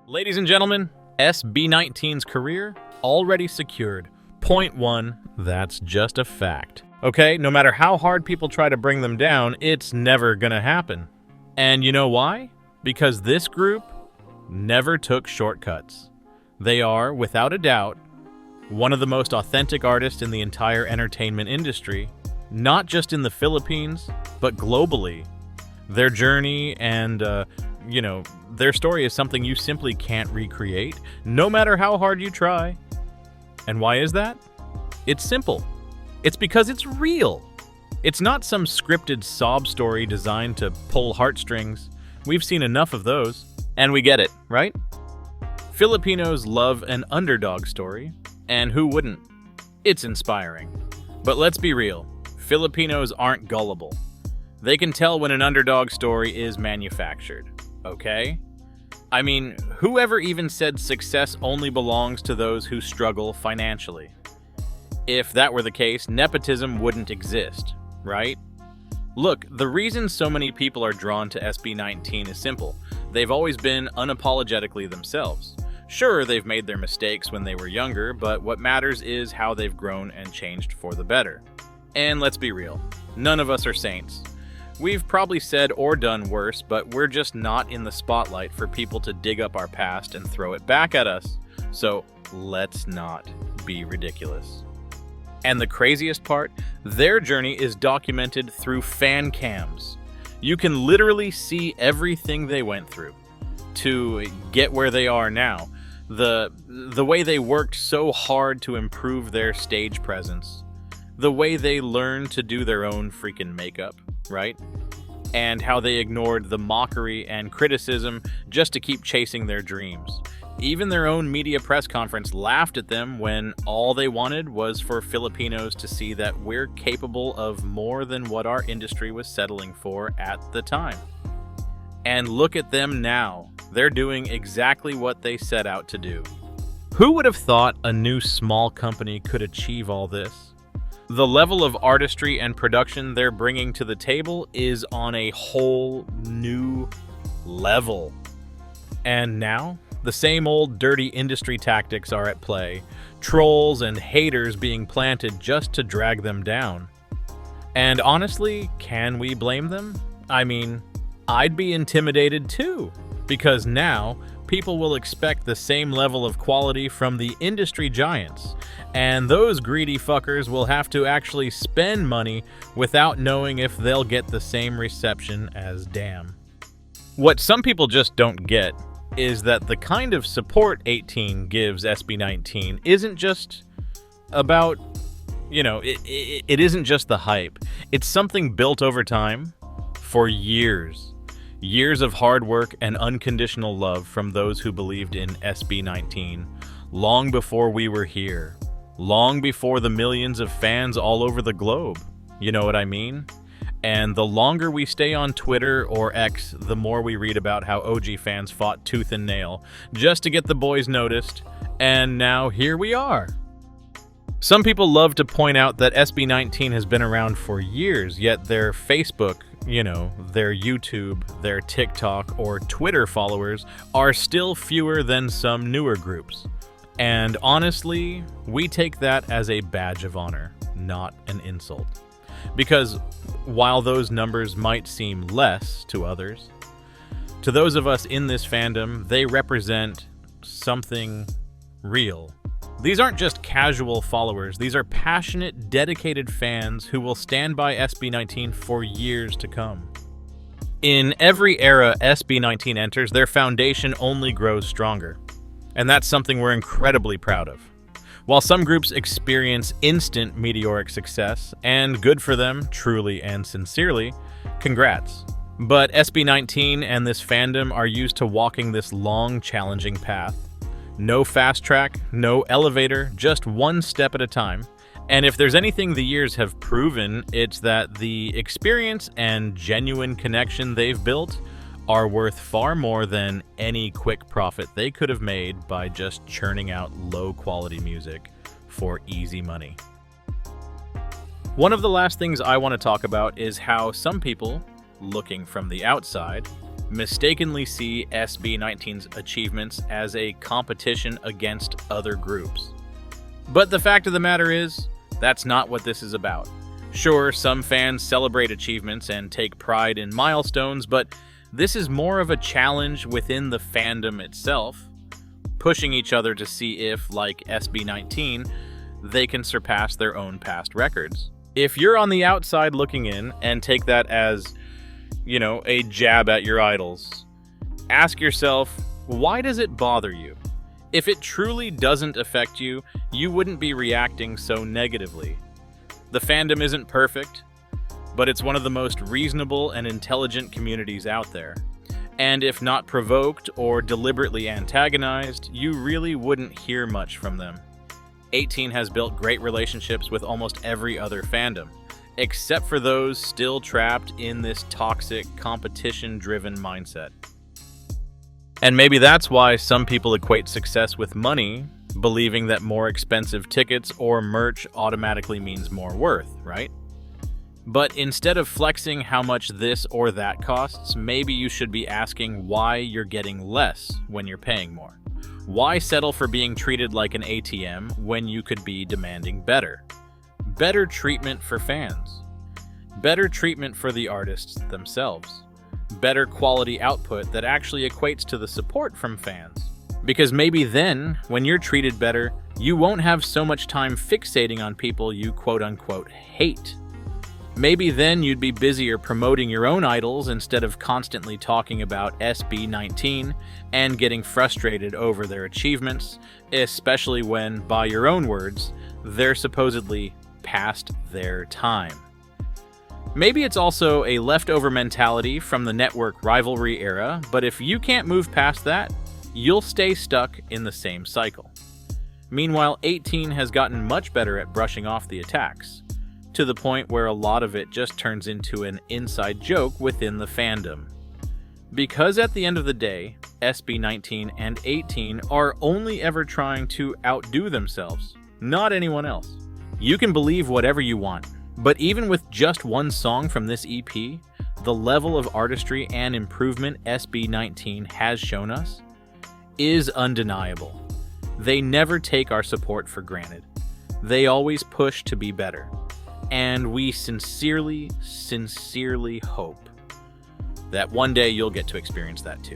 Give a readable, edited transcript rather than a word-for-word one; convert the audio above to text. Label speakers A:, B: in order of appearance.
A: Ladies and gentlemen, SB19's career already secured. Point one, that's just a fact. Okay, no matter how hard people try to bring them down, it's never gonna happen. And you know why? Because this group never took shortcuts. They are, without a doubt, one of the most authentic artists in the entire entertainment industry, not just in the Philippines, but globally. Their journey and, their story is something you simply can't recreate, no matter how hard you try. And why is that? It's simple. It's because it's real. It's not some scripted sob story designed to pull heartstrings. We've seen enough of those. And we get it, right? Filipinos love an underdog story, and who wouldn't? It's inspiring. But let's be real, Filipinos aren't gullible. They can tell when an underdog story is manufactured, okay? I mean, whoever even said success only belongs to those who struggle financially? If that were the case, nepotism wouldn't exist, right? Look, the reason so many people are drawn to SB19 is simple. They've always been unapologetically themselves. Sure, they've made their mistakes when they were younger, but what matters is how they've grown and changed for the better. And let's be real, none of us are saints. We've probably said or done worse, but we're just not in the spotlight for people to dig up our past and throw it back at us. So let's not be ridiculous. And the craziest part, their journey is documented through fan cams. You can literally see everything they went through to get where they are now. The way they worked so hard to improve their stage presence. The way they learned to do their own freaking makeup, right? And how they ignored the mockery and criticism just to keep chasing their dreams. Even their own media press conference laughed at them when all they wanted was for Filipinos to see that we're capable of more than what our industry was settling for at the time. And look at them now. They're doing exactly what they set out to do. Who would have thought a new small company could achieve all this? The level of artistry and production they're bringing to the table is on a whole new level. And now, the same old dirty industry tactics are at play, trolls and haters being planted just to drag them down. And honestly, can we blame them? I mean, I'd be intimidated too, because now people will expect the same level of quality from the industry giants, and those greedy fuckers will have to actually spend money without knowing if they'll get the same reception as Damn. What some people just don't get is that the kind of support 18 gives SB19 isn't just about, it isn't just the hype. It's something built over time for years. Years of hard work and unconditional love from those who believed in SB19 long before we were here. Long before the millions of fans all over the globe. You know what I mean? And the longer we stay on Twitter or X, the more we read about how OG fans fought tooth and nail just to get the boys noticed, and now here we are. Some people love to point out that SB19 has been around for years, yet their Facebook, their YouTube, their TikTok, or Twitter followers are still fewer than some newer groups. And honestly, we take that as a badge of honor, not an insult. Because while those numbers might seem less to others, to those of us in this fandom, they represent something real. These aren't just casual followers, these are passionate, dedicated fans who will stand by SB19 for years to come. In every era SB19 enters, their foundation only grows stronger. And that's something we're incredibly proud of. While some groups experience instant meteoric success, and good for them, truly and sincerely, congrats. But SB19 and this fandom are used to walking this long, challenging path. No fast track, no elevator, just one step at a time. And if there's anything the years have proven, it's that the experience and genuine connection they've built are worth far more than any quick profit they could have made by just churning out low-quality music for easy money. One of the last things I want to talk about is how some people, looking from the outside, mistakenly see SB19's achievements as a competition against other groups. But the fact of the matter is, that's not what this is about. Sure, some fans celebrate achievements and take pride in milestones, but this is more of a challenge within the fandom itself, pushing each other to see if, like SB19, they can surpass their own past records. If you're on the outside looking in and take that as, a jab at your idols, ask yourself, why does it bother you? If it truly doesn't affect you, you wouldn't be reacting so negatively. The fandom isn't perfect, but it's one of the most reasonable and intelligent communities out there. And if not provoked or deliberately antagonized, you really wouldn't hear much from them. 18 has built great relationships with almost every other fandom, except for those still trapped in this toxic, competition-driven mindset. And maybe that's why some people equate success with money, believing that more expensive tickets or merch automatically means more worth, right? But instead of flexing how much this or that costs, maybe you should be asking why you're getting less when you're paying more. Why settle for being treated like an ATM when you could be demanding better? Better treatment for fans. Better treatment for the artists themselves. Better quality output that actually equates to the support from fans. Because maybe then, when you're treated better, you won't have so much time fixating on people you quote-unquote hate. Maybe then you'd be busier promoting your own idols instead of constantly talking about SB19 and getting frustrated over their achievements, especially when, by your own words, they're supposedly past their time. Maybe it's also a leftover mentality from the network rivalry era, but if you can't move past that, you'll stay stuck in the same cycle. Meanwhile, 18 has gotten much better at brushing off the attacks, to the point where a lot of it just turns into an inside joke within the fandom. Because at the end of the day, SB19 and 18 are only ever trying to outdo themselves, not anyone else. You can believe whatever you want, but even with just one song from this EP, the level of artistry and improvement SB19 has shown us is undeniable. They never take our support for granted. They always push to be better. And we sincerely, sincerely hope that one day you'll get to experience that too.